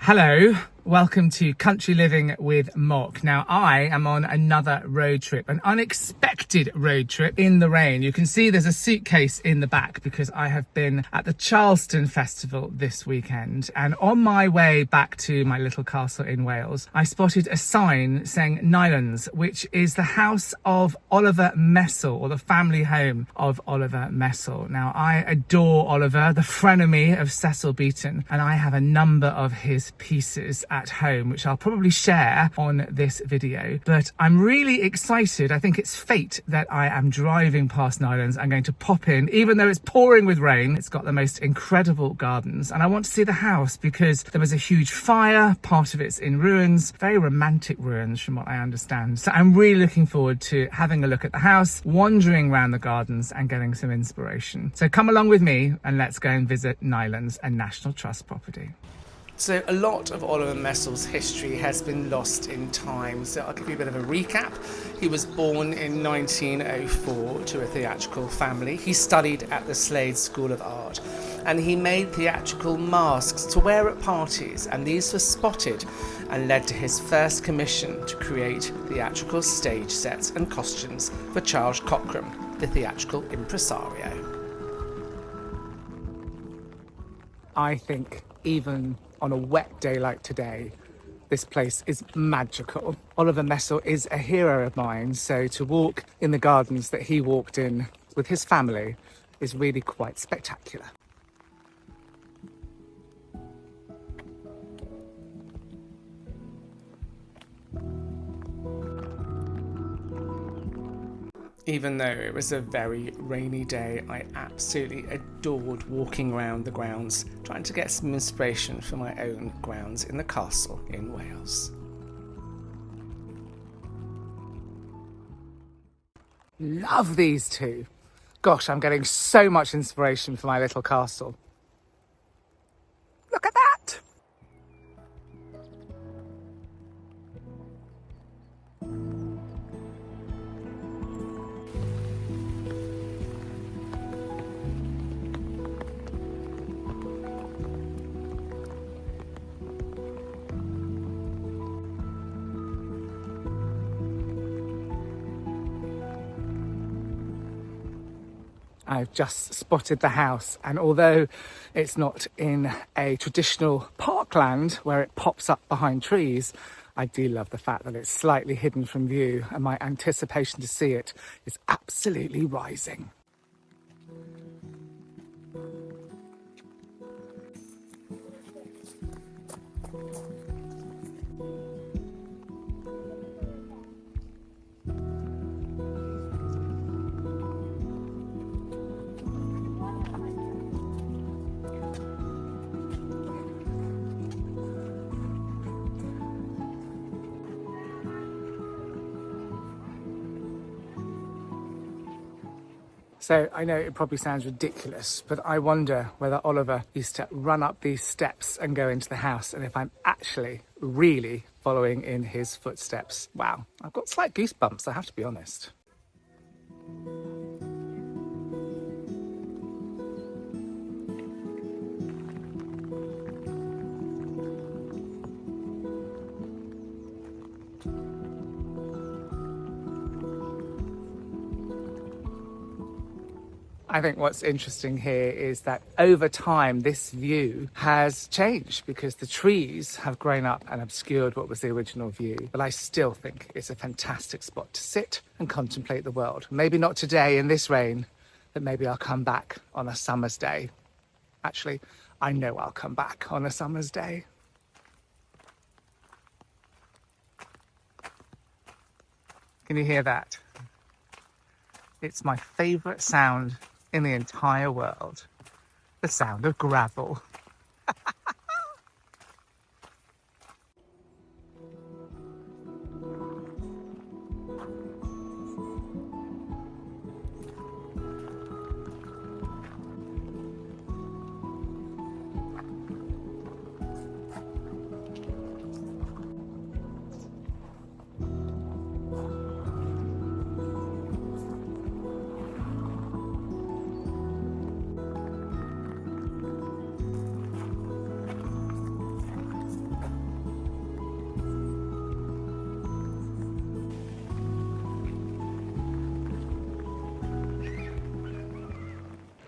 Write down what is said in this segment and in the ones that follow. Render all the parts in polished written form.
Hello, welcome to Country Living with Mock. Now I am on another road trip, an unexpected road trip in the rain. You can see there's a suitcase in the back because I have been at the Charleston Festival this weekend, and on my way back to my little castle in Wales I spotted a sign saying Nymans, which is the house of Oliver Messel, or the family home of Oliver Messel. Now I adore Oliver, the frenemy of Cecil Beaton, and I have a number of his pieces at home which I'll probably share on this video, but I'm really excited. I think it's fate that I am driving past Nymans. I'm going to pop in even though it's pouring with rain. It's got the most incredible gardens and I want to see the house because there was a huge fire, part of it's in ruins, very romantic ruins from what I understand. So I'm really looking forward to having a look at the house, wandering around the gardens and getting some inspiration. So come along with me and let's go and visit Nymans, a National Trust property. So a lot of Oliver Messel's history has been lost in time, so I'll give you a bit of a recap. He was born in 1904 to a theatrical family. He studied at the Slade School of Art and he made theatrical masks to wear at parties, and these were spotted and led to his first commission to create theatrical stage sets and costumes for Charles Cockram, the theatrical impresario. I think even on a wet day like today, this place is magical. Oliver Messel is a hero of mine, so to walk in the gardens that he walked in with his family is really quite spectacular. Even though it was a very rainy day, I absolutely adored walking around the grounds, trying to get some inspiration for my own grounds in the castle in Wales. Love these two. Gosh, I'm getting so much inspiration for my little castle. Look at that! I've just spotted the house, and although it's not in a traditional parkland where it pops up behind trees, I do love the fact that it's slightly hidden from view, and my anticipation to see it is absolutely rising. So I know it probably sounds ridiculous, but I wonder whether Oliver used to run up these steps and go into the house, and if I'm actually really following in his footsteps. Wow, I've got slight goosebumps, I have to be honest. I think what's interesting here is that over time this view has changed because the trees have grown up and obscured what was the original view. But I still think it's a fantastic spot to sit and contemplate the world. Maybe not today in this rain, but maybe I'll come back on a summer's day. Actually, I know I'll come back on a summer's day. Can you hear that? It's my favourite sound in the entire world. The sound of gravel.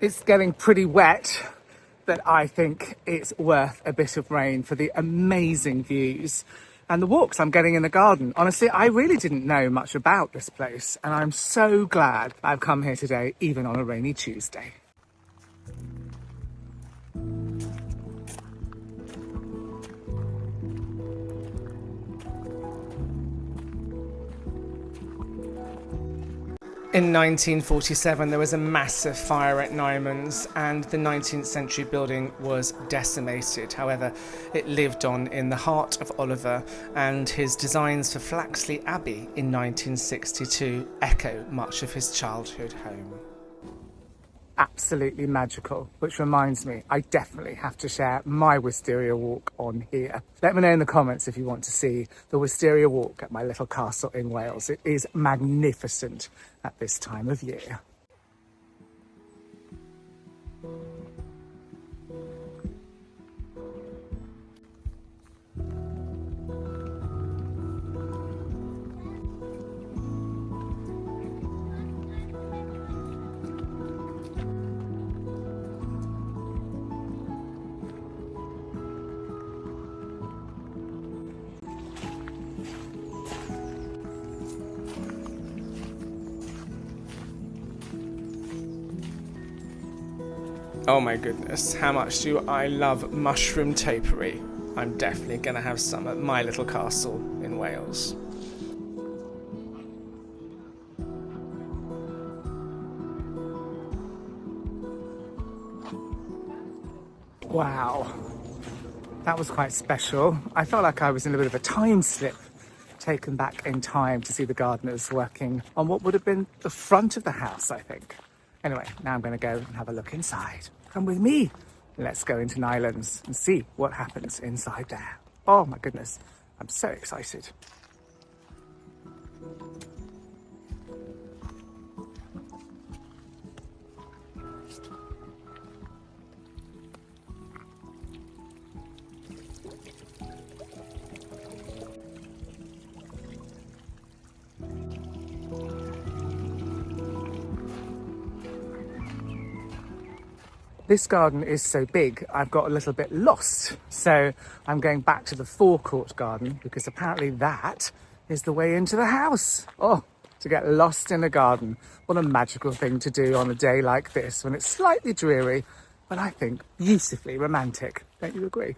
It's getting pretty wet, but I think it's worth a bit of rain for the amazing views and the walks I'm getting in the garden. Honestly, I really didn't know much about this place, and I'm so glad I've come here today, even on a rainy Tuesday. In 1947, there was a massive fire at Nymans and the 19th century building was decimated. However, it lived on in the heart of Oliver, and his designs for Flaxley Abbey in 1962 echo much of his childhood home. Absolutely magical, which reminds me, I definitely have to share my wisteria walk on here. Let me know in the comments if you want to see the wisteria walk at my little castle in Wales. It is magnificent at this time of year. Oh my goodness, how much do I love mushroom topiary. I'm definitely going to have some at my little castle in Wales. Wow, that was quite special. I felt like I was in a bit of a time slip, taken back in time to see the gardeners working on what would have been the front of the house, I think. Anyway, now I'm going to go and have a look inside. Come with me. Let's go into Nymans and see what happens inside there. Oh my goodness, I'm so excited. This garden is so big, I've got a little bit lost. So I'm going back to the forecourt garden because apparently that is the way into the house. Oh, to get lost in a garden. What a magical thing to do on a day like this when it's slightly dreary, but I think beautifully romantic. Don't you agree?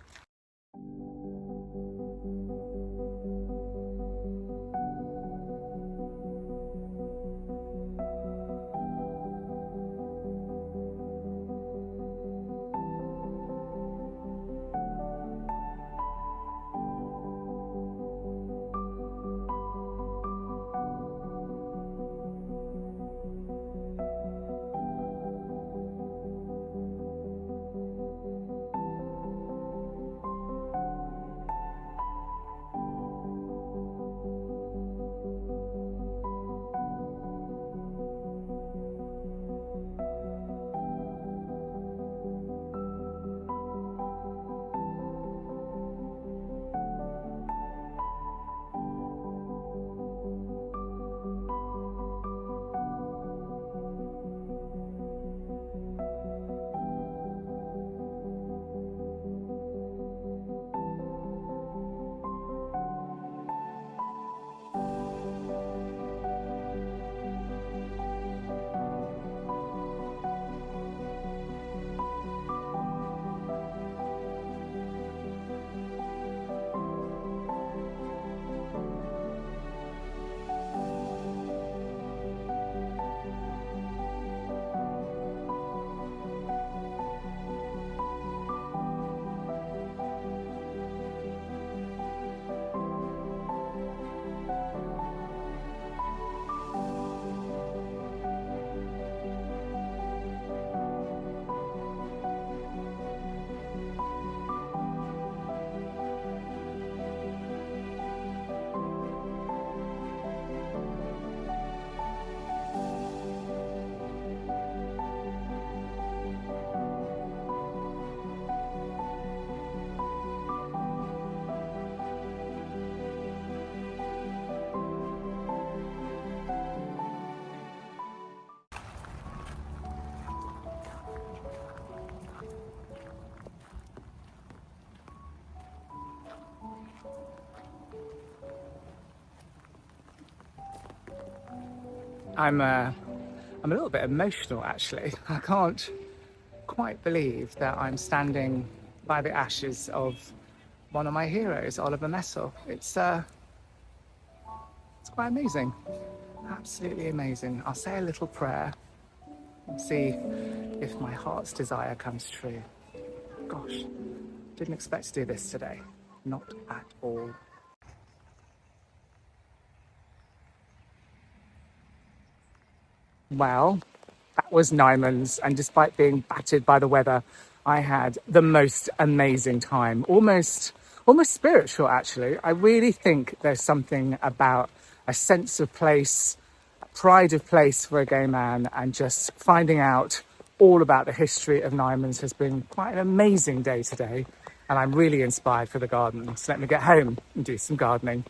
I'm a little bit emotional actually. I can't quite believe that I'm standing by the ashes of one of my heroes, Oliver Messel. It's quite amazing, absolutely amazing. I'll say a little prayer and see if my heart's desire comes true. Gosh, didn't expect to do this today, not at all. Well, that was Nymans, and despite being battered by the weather, I had the most amazing time. Almost spiritual, actually. I really think there's something about a sense of place, a pride of place for a gay man, and just finding out all about the history of Nymans has been quite an amazing day today. And I'm really inspired for the garden. So let me get home and do some gardening.